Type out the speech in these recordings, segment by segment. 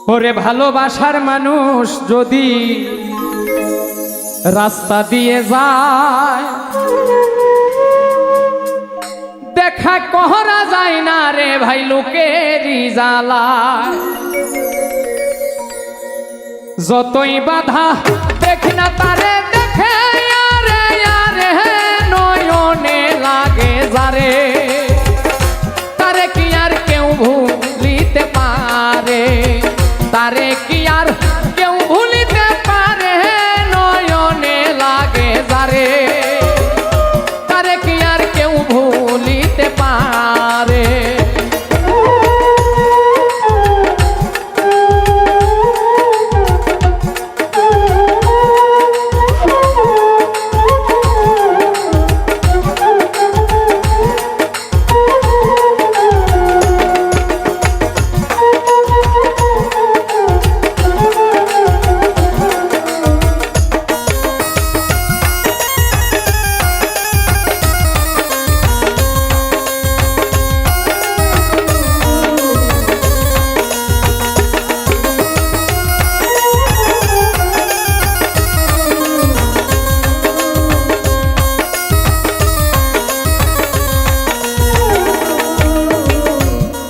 ওরে ভালোবাসার মানুষ যদি রাস্তা দিয়ে যায় দেখা করা যায় না রে ভাই লোকেরই জ্বালায় যতই বাধা দেখি না তারে দেখে আরে আরে নয়নে লাগে যারে তারে কি আর কেউ ভুলিতে পারে তারে কি আর কেউ ভুলিতে পারে নয়নে লাগে যারে তারে কি আর কেউ ভুলিতে পারে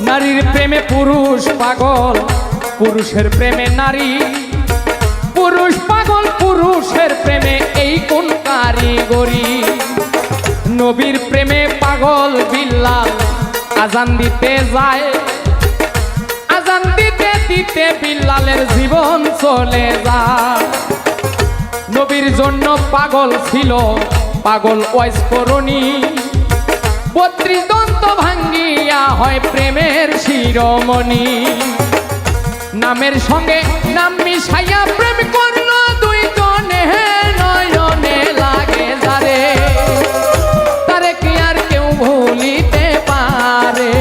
নারীর প্রেমে পুরুষ পাগল পুরুষের প্রেমে নারী পুরুষ পাগল পুরুষের প্রেমে এই কোন কারিগরি নবীর প্রেমে পাগল বিল্লাল আজান দিতে যায় আজান দিতে দিতে বিল্লালের জীবন চলে যায় নবীর জন্য পাগল ছিল পাগল ওয়াইস করণী ৩২ দন্ত ভাঙ্গিয়া হয় প্রেমের শিরোমণি নামের সঙ্গে নাম মিশাইয়া প্রেম করলো দুইজনে নয়নে লাগে যারে তারে কি আর কেউ ভুলিতে পারে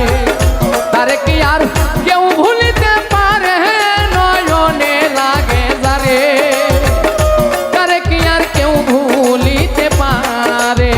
তারে কি আর কেউ ভুলিতে পারে নয়নে লাগে যারে তারে কি আর কেউ ভুলিতে পারে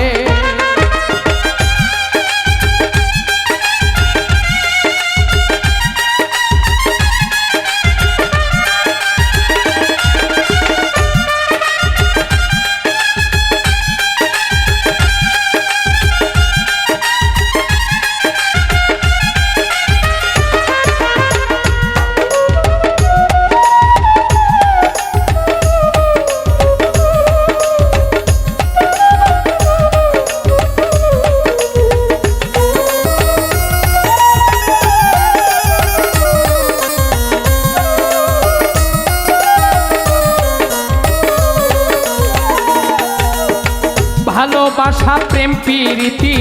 ভালোবাসা প্রেম প্রীতি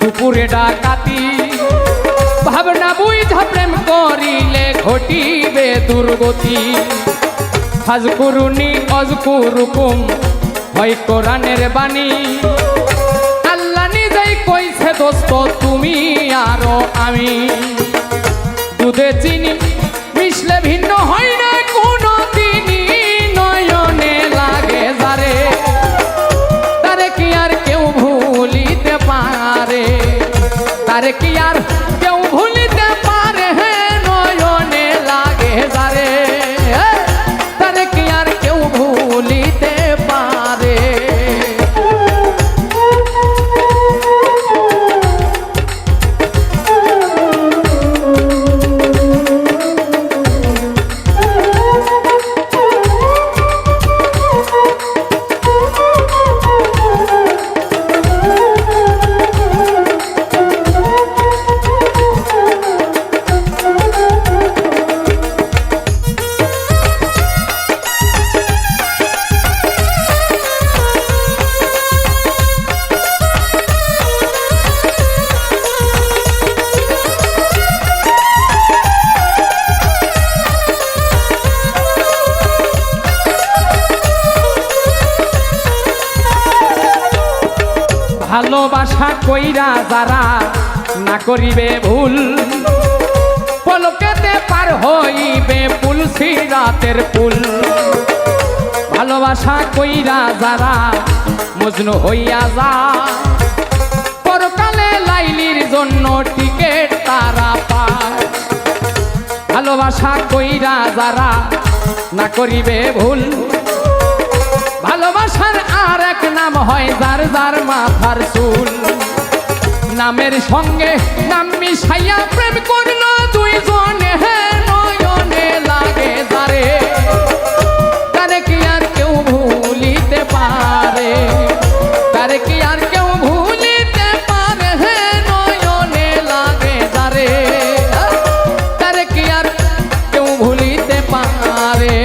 কুকুরে ডাকাতি ভাবনা বুঝা প্রেম করিলে ঘটিবে দুর্গতি হাজকুরুনি অজকুরুকুম হয় কোরআনের বাণী আল্লাহ নিজেই কইছে দোস্ত তুমি আরো আমি দুধে চিনি মিশলে ভিন্ন হয় না কোনো দিনই নয়নে লাগে যারে তারে কি আর কেউ ভুলিতে পারে তারে কি আর কেউ ভুলিতে পারে নয়নে লাগে যারে তারে কি আর কেউ ভুলিতে পারে ভালোবাসা কইরা যারা না করিবে ভুল পলকেতে পার হইবে পুল সিরাতের পুল ভালোবাসা কইরা যারা মজনু হইয়া যায় পরকালে লাইলির জন্য টিকেট তারা পায় ভালোবাসা কইরা যারা না করিবে ভুল, ভালোবাসার আর এক নাম হয় যার যার মাথার চুল। নামের সঙ্গে নাম মিশাইয়া প্রেম করল দুইজনে, নয়নে লাগে যারে, তারে কি আর কেউ ভুলিতে পারে, তারে কি আর কেউ ভুলিতে পারে, নয়নে লাগে যারে, তারে কি আর কেউ ভুলিতে পারে।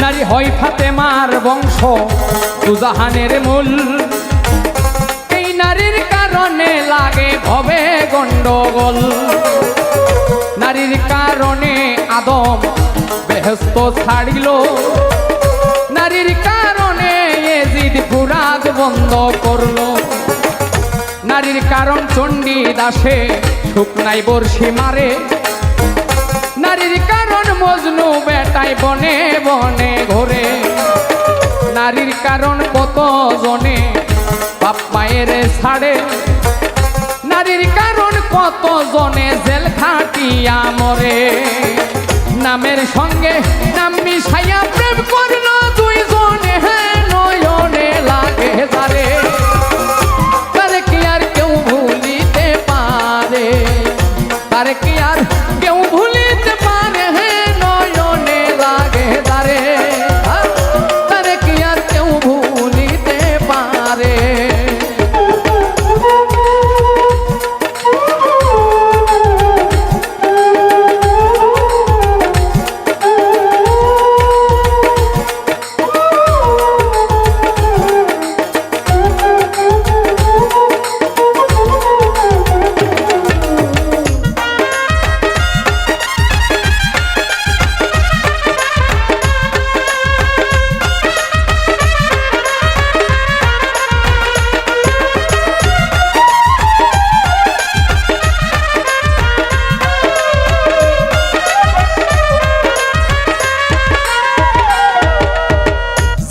নারী হয় ফাতেমার বংশ দুজাহানের মূল, এই নারীর কারণে লাগে ভবে গন্ডগোল। নারীর কারণে আদম বেহেশত ছাড়িল, নারীর কারণে এজিদ ফুরাত বন্ধ করল। নারীর কারণ চণ্ডী দাসে শুকনাই বর্ষি মারে, নারীর কারণ মজনু বেটায় বনে বনে ঘোরে। নারীর কারণ কত জনে বাপ মায়ের ছাড়ে, নারীর কারণ কত জনে জেল খাটিয়া মরে। নামের সঙ্গে নাম মিশাইয়া প্রেম করল দুইজনে, নয়নে লাগে যারে, তারে কি আর কেউ ভুলিতে পারে, তারে কি আর কেউ ভুলিতে পারে, নয়নে লাগে যারে, তারে কি আর কেউ ভুলিতে পারে।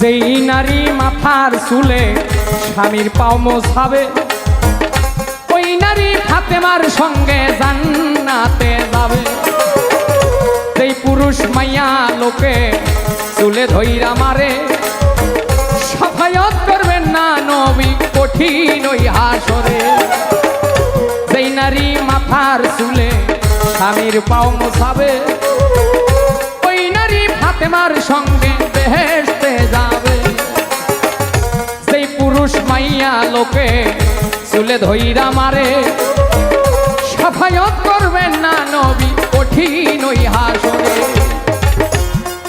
যেই নারী মাথার চুলে স্বামীর পাও মোছাবে, ওই নারী ফাতেমার সঙ্গে জান্নাতে যাবে। যেই পুরুষ মাইয়া লোকে চুলে ধইরা মারে, সাফায়াত করবেন না নবী কঠিন ওই হাসরে। যেই নারী মাথার চুলে স্বামীর পাও মোছাবে, ওই নারী ফাতেমার সঙ্গে বেহেশতে যাবে। সেই পুরুষ মাইয়া লোকে চুলে ধইরা মারে, সাফায়াত করবেন না নবী কঠিন ওই হাসরে।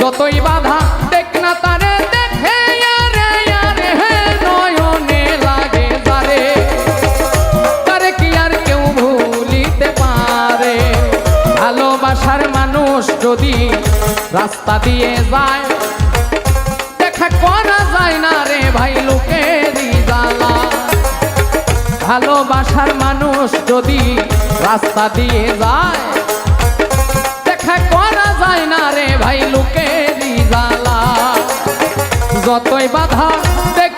যতই বাধা দেখ না তারে দেখে, আরে আরে নয়নে লাগে যারে, তারে কি আর কেউ ভুলিতে পারে। ভালোবাসার মানুষ যদি রাস্তা দিয়ে যায়, দেখা করা যায় না রে ভাই লোকেরই জ্বালা। ভালোবাসার মানুষ যদি রাস্তা দিয়ে যায়, দেখা করা যায় না রে ভাই লোকেরই জ্বালা। যতই বাধা দেখ